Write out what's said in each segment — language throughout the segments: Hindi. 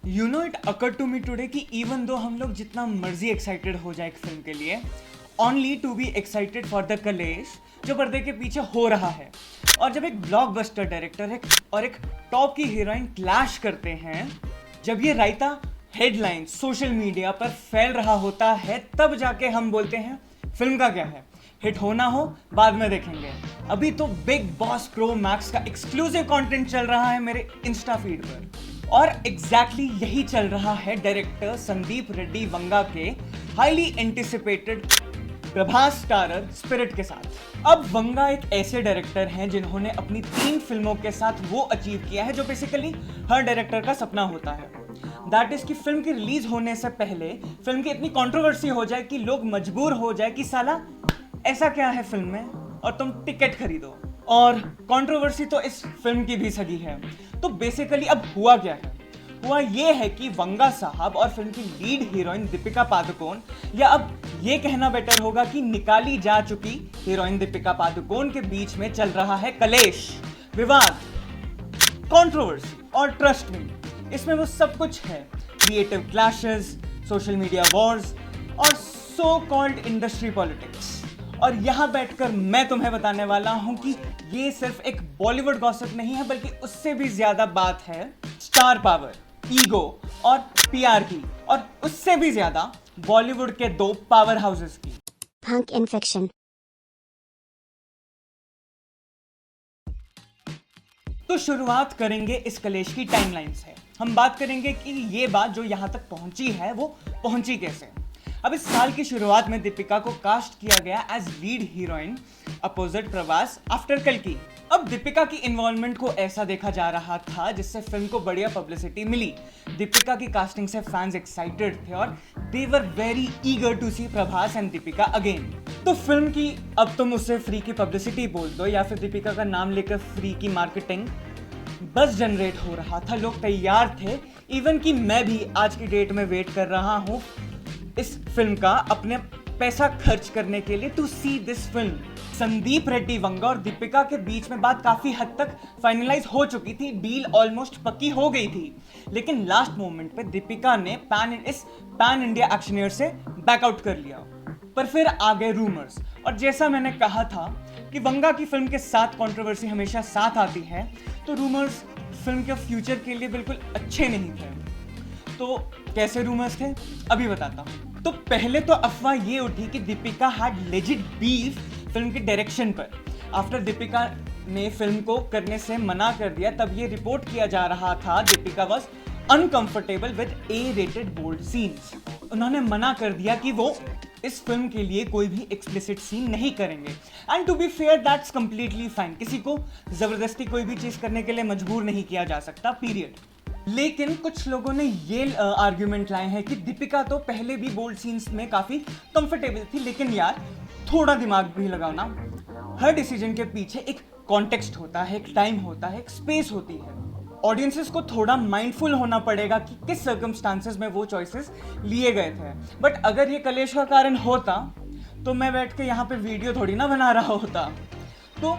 You know it occur to me today कि इवन दो हम लोग जितना मर्जी एक्साइटेड हो जाए एक फिल्म के लिए, only to be excited for the clash जो पर्दे के पीछे हो रहा है। और जब एक ब्लॉकबस्टर डायरेक्टर है और एक टॉप की हीरोइन क्लैश करते हैं, जब ये रायता हेडलाइन सोशल मीडिया पर फैल रहा होता है, तब जाके हम बोलते हैं फिल्म का क्या है, हिट हो ना हो बाद में देखेंगे। अभी तो बिग बॉस प्रो मैक्स का एक्सक्लूसिव कंटेंट चल रहा है मेरे इंस्टा फीड पर, और एग्जैक्टली यही चल रहा है डायरेक्टर संदीप रेड्डी वंगा के highly anticipated Prabhas starrer spirit के साथ। अब वंगा एक ऐसे डायरेक्टर हैं जिन्होंने अपनी 3 फिल्मों के साथ वो अचीव किया है जो बेसिकली हर डायरेक्टर का सपना होता है। दैट इज कि फिल्म की रिलीज होने से पहले फिल्म की इतनी कंट्रोवर्सी हो जाए कि लोग मजबूर हो जाए कि साला ऐसा क्या है फिल्म में, और तुम टिकट खरीदो। और कंट्रोवर्सी तो इस फिल्म की भी सगी है। तो बेसिकली अब हुआ क्या है, हुआ ये है कि वंगा साहब और फिल्म की लीड हीरोइन दीपिका पादुकोण, या अब ये कहना बेटर होगा कि निकाली जा चुकी हीरोइन दीपिका पादुकोण के बीच में चल रहा है कलेश, विवाद, कंट्रोवर्सी। और ट्रस्ट मी, इसमें वो सब कुछ है, creative clashes, social media Wars और सो कॉल्ड इंडस्ट्री पॉलिटिक्स। और यहाँ बैठकर मैं तुम्हें बताने वाला हूं कि ये सिर्फ एक बॉलीवुड गॉसिप नहीं है, बल्कि उससे भी ज्यादा बात है स्टार पावर, ईगो और पीआर की, और उससे भी ज्यादा बॉलीवुड के 2 पावर हाउसेस की। Punk infection. तो शुरुआत करेंगे इस कलेश की टाइमलाइन से। हम बात करेंगे कि ये बात जो यहां तक पहुंची है वो पहुंची कैसे। अब इस साल की शुरुआत में दीपिका को कास्ट किया गया as lead heroine opposite Prabhas after कल्कि। अब दीपिका की इन्वॉल्वमेंट को ऐसा देखा जा रहा था जिससे फिल्म को बढ़िया पब्लिसिटी मिली। दीपिका की कास्टिंग से फैंस एक्साइटेड थे और they were very eager to see Prabhas and Deepika again. तो फिल्म की अब तुम उसे फ्री की पब्लिसिटी बोल दो या फिर दीपिका का नाम लेकर फ्री की मार्केटिंग, बस जनरेट हो रहा था, लोग तैयार थे। इवन कि मैं भी आज की डेट में वेट कर रहा हूँ इस फिल्म का अपने पैसा खर्च करने के लिए to see this film. Sandeep Reddy Vanga और दीपिका के बीच में बात काफी हद तक फाइनलाइज हो चुकी थी, डील ऑलमोस्ट पक्की हो गई थी, लेकिन लास्ट मोमेंट पे दीपिका ने पैन इंडिया एक्शनियर से बैकआउट कर लिया। पर फिर आ गए रूमर्स, और जैसा मैंने कहा था कि वंगा की फिल्म के साथ कंट्रोवर्सी हमेशा साथ आती है, तो रूमर्स फिल्म के फ्यूचर के लिए बिल्कुल अच्छे नहीं थे। तो कैसे रूमर्स थे अभी बताता हूँ। तो पहले तो अफवाह ये उठी कि Deepika had legit beef film की डायरेक्शन पर। आफ्टर दीपिका ने फिल्म को करने से मना कर दिया, तब ये रिपोर्ट किया जा रहा था Deepika was uncomfortable with A rated bold scenes. उन्होंने मना कर दिया कि वो इस फिल्म के लिए कोई भी एक्सप्लिसिट सीन नहीं करेंगे। And to be fair that's completely fine, किसी को जबरदस्ती कोई भी चीज करने के लिए मजबूर नहीं किया जा सकता, पीरियड। लेकिन कुछ लोगों ने ये आर्ग्यूमेंट लाए हैं कि दीपिका तो पहले भी बोल्ड सीन्स में काफी कंफर्टेबल थी, लेकिन यार थोड़ा दिमाग भी लगाओ ना। हर डिसीजन के पीछे एक कॉन्टेक्स्ट होता है, एक टाइम होता है, एक स्पेस होती है। ऑडियंसेस को थोड़ा माइंडफुल होना पड़ेगा कि किस सर्कमस्टांसेस में वो चॉइसेस लिए गए थे। बट अगर ये कलेश का कारण होता तो मैं बैठ के यहाँ पे वीडियो थोड़ी ना बना रहा होता। तो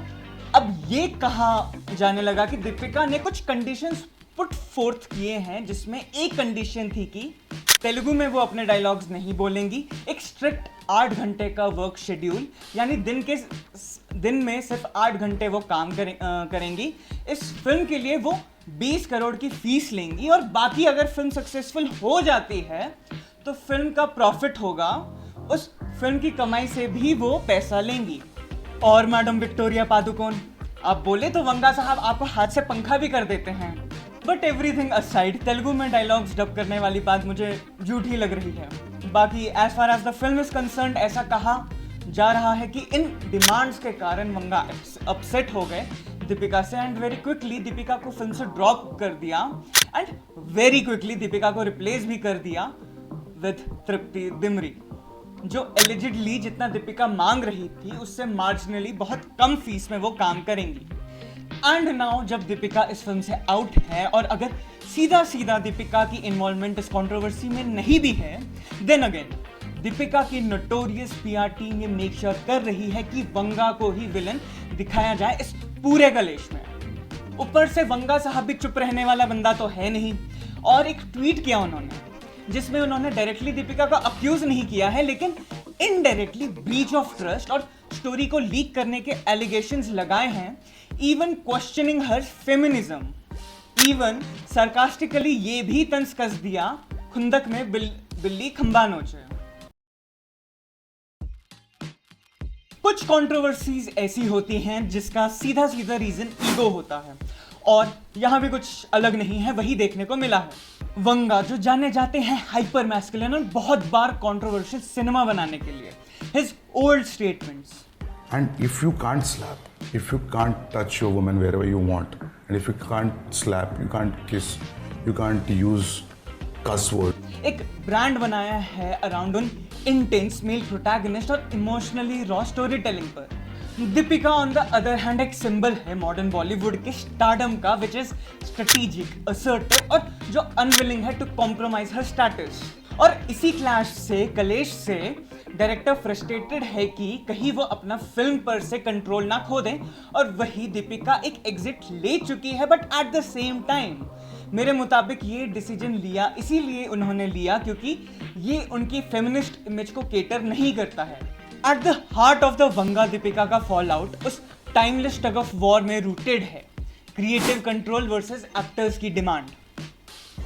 अब ये कहा जाने लगा कि दीपिका ने कुछ कंडीशंस पुट फोर्थ किए हैं, जिसमें एक कंडीशन थी कि तेलुगु में वो अपने डायलॉग्स नहीं बोलेंगी, एक स्ट्रिक्ट 8 घंटे का वर्क शेड्यूल, यानी दिन में सिर्फ 8 घंटे वो काम करेंगी। इस फिल्म के लिए वो 20 करोड़ की फीस लेंगी, और बाकी अगर फिल्म सक्सेसफुल हो जाती है तो फिल्म का प्रॉफिट होगा, उस फिल्म की कमाई से भी वो पैसा लेंगी। और मैडम विक्टोरिया पादुकोण, आप बोले तो वंगा साहब आपको हाथ से पंखा भी कर देते हैं। बट एवरीथिंग असाइड, तेलुगु में डायलॉग्स डब करने वाली बात मुझे झूठी लग रही है। बाकी as far as the film is concerned, ऐसा कहा जा रहा है कि इन डिमांड्स के कारण वंगा अपसेट हो गए दीपिका से, एंड वेरी क्विकली दीपिका को फिल्म से ड्रॉप कर दिया, एंड वेरी क्विकली दीपिका को रिप्लेस भी कर दिया विद तृप्ति दिमरी, जो एलिजिडली जितना दीपिका मांग रही थी उससे मार्जिनली बहुत कम फीस में वो काम करेंगी। एंड नाउ जब दीपिका इस फिल्म से आउट है, और अगर सीधा दीपिका की इन्वॉल्वमेंट इस कंट्रोवर्सी में नहीं भी है, देन अगेन दीपिका की नोटोरियस पीआर टीम ये मेक श्योर कर रही है कि वंगा को ही विलन दिखाया जाए इस पूरे कलेश में। ऊपर से वंगा साहब भी चुप रहने वाला बंदा तो है नहीं, और एक ट्वीट किया उन्होंने जिसमें उन्होंने डायरेक्टली दीपिका को अक्यूज नहीं किया है लेकिन इनडायरेक्टली ब्रीच ऑफ ट्रस्ट और स्टोरी को लीक करने के एलिगेशंस लगाए हैं, इवन क्वेश्चनिंग हर फेमिनिज्म, इवन सरकास्टिकली ये भी तंज कस दिया खुंदक में बिल्ली खंबा नोचे। कुछ कंट्रोवर्सीज ऐसी होती हैं जिसका सीधा सीधा रीजन ईगो होता है और यहां भी कुछ अलग नहीं है, वही देखने को मिला है। वंगा जो जाने जाते हैं हाइपर मैस्कुलिन और बहुत बार कंट्रोवर्शियल सिनेमा बनाने के लिए, his old statements, and if you can't slap, if you can't touch your woman wherever you want, and if you can't slap, you can't kiss, you can't use cuss word, एक ब्रांड बनाया है अराउंड उन इंटेंस मेल प्रोटैगनिस्ट और इमोशनली रॉ स्टोरी टेलिंग पर। Deepika on the other hand एक सिंबल है मॉडर्न बॉलीवुड के स्टारडम का, विच इज स्ट्रेटेजिक, असर्टिव और जो अनविलिंग है टू कॉम्प्रोमाइज हर स्टेटस। और इसी क्लैश से, कलेश से डायरेक्टर फ्रस्ट्रेटेड है कि कहीं वो अपना फिल्म पर से कंट्रोल ना खो दें, और वही दीपिका एक एग्जिट ले चुकी है, but at the same time मेरे मुताबिक ये डिसीजन लिया इसीलिए उन्होंने लिया क्योंकि ये उनकी फेमिनिस्ट इमेज को केटर नहीं करता है। At the heart of the वंगा दीपिका का फॉल आउट उस टाइमलेस टग ऑफ वॉर में रूटेड है, क्रिएटिव कंट्रोल वर्सेस एक्टर्स की डिमांड।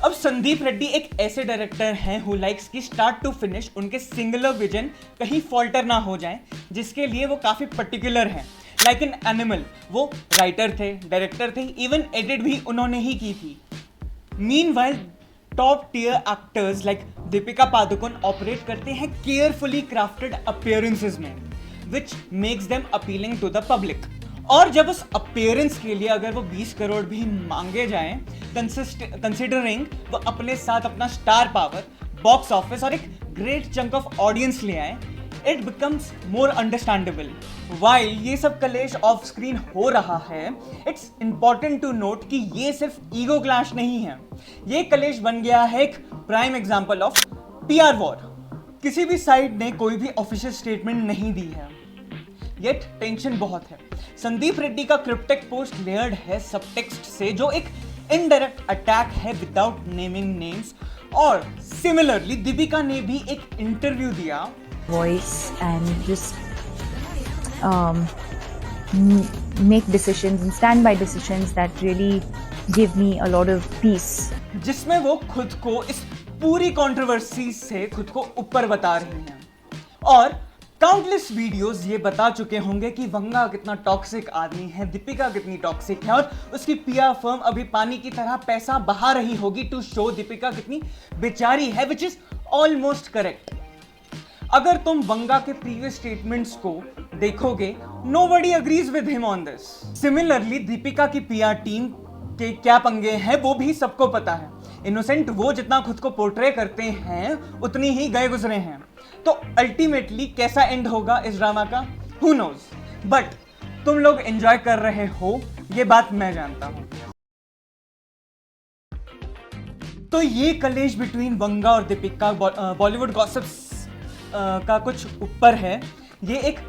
अब संदीप रेड्डी एक ऐसे डायरेक्टर हैं हु लाइक्स कि स्टार्ट टू फिनिश उनके सिंगुलर विजन कहीं फॉल्टर ना हो जाए, जिसके लिए वो काफी पर्टिकुलर हैं। लाइक इन एनिमल वो राइटर थे, डायरेक्टर थे, इवन एडिट भी उन्होंने ही की थी। Meanwhile top tier actors like Deepika Padukone operate करते हैं केयरफुली क्राफ्टेड अपीयरेंसेस में, which makes them appealing to the public. और जब उस अपीयरेंस के लिए अगर वो 20 करोड़ भी मांगे जाएं, कंसिडरिंग वो अपने साथ अपना स्टार पावर, बॉक्स ऑफिस और एक ग्रेट चंक ऑफ ऑडियंस ले आए, it becomes more understandable. While ये सब कलेश ऑफ स्क्रीन हो रहा है, इट्स इंपॉर्टेंट टू नोट कि ये सिर्फ ईगो क्लैश नहीं है, ये कलेश बन गया है एक prime example of PR war. किसी भी साइड ने कोई भी ऑफिशियल स्टेटमेंट नहीं दी है, येट टेंशन बहुत है। संदीप रेड्डी का क्रिप्टिक पोस्ट लेयर्ड है सबटेक्स्ट से, जो एक इनडायरेक्ट अटैक है विदाउट नेमिंग नेम्स। और सिमिलरली दीपिका ने भी एक इंटरव्यू दिया, voice and just make decisions and stand by decisions that really give me a lot of peace. जिसमें वो खुद को इस पूरी कंट्रोवर्सी से खुद को ऊपर बता रही हैं। और काउंटलेस वीडियोस ये बता चुके होंगे कि वंगा कितना टॉक्सिक आदमी है, दीपिका कितनी टॉक्सिक है, और उसकी पीआर फर्म अभी पानी की तरह पैसा बहा रही होगी टू शो दीपिका कितनी बेचारी है, विच इज ऑलमोस्ट करेक्ट। अगर तुम वंगा के प्रीवियस स्टेटमेंट्स को देखोगे, nobody agrees with him on this. Similarly Deepika की पीआर टीम के क्या पंगे हैं वो भी सबको पता है। इनोसेंट वो जितना खुद को पोर्ट्रे करते हैं उतनी ही गए गुजरे हैं। तो अल्टीमेटली कैसा एंड होगा इस ड्रामा का, हु नोज, बट तुम लोग एंजॉय कर रहे हो ये बात मैं जानता हूं। तो ये कलेश बिटवीन वंगा और दीपिका बॉलीवुड गॉसिप्स का कुछ ऊपर है। ये एक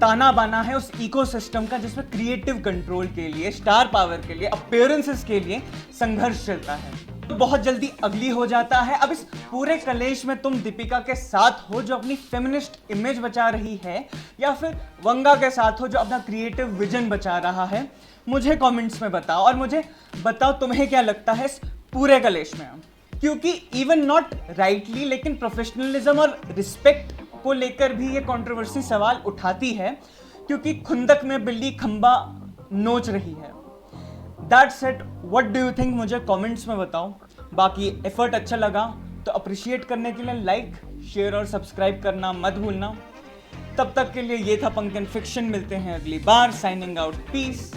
ताना बाना है उस इकोसिस्टम का जिसमें क्रिएटिव कंट्रोल के लिए, स्टार पावर के लिए, अपीयरेंसेस के लिए संघर्ष चलता है, तो बहुत जल्दी अगली हो जाता है। अब इस पूरे कलेश में तुम दीपिका के साथ हो जो अपनी फेमिनिस्ट इमेज बचा रही है, या फिर वंगा के साथ हो जो अपना क्रिएटिव विजन बचा रहा है, मुझे कमेंट्स में बताओ। और मुझे बताओ तुम्हें क्या लगता है इस पूरे कलेश में, क्योंकि इवन नॉट राइटली लेकिन प्रोफेशनलिज्म और रिस्पेक्ट को लेकर भी ये कंट्रोवर्सी सवाल उठाती है, क्योंकि खुंदक में बिल्ली खंबा नोच रही है। That's it, what do you think, मुझे कमेंट्स में बताओ। बाकी एफर्ट अच्छा लगा तो अप्रिशिएट करने के लिए लाइक, शेयर और सब्सक्राइब करना मत भूलना। तब तक के लिए ये था पंकन फिक्शन, मिलते हैं अगली बार। Signing out, piece.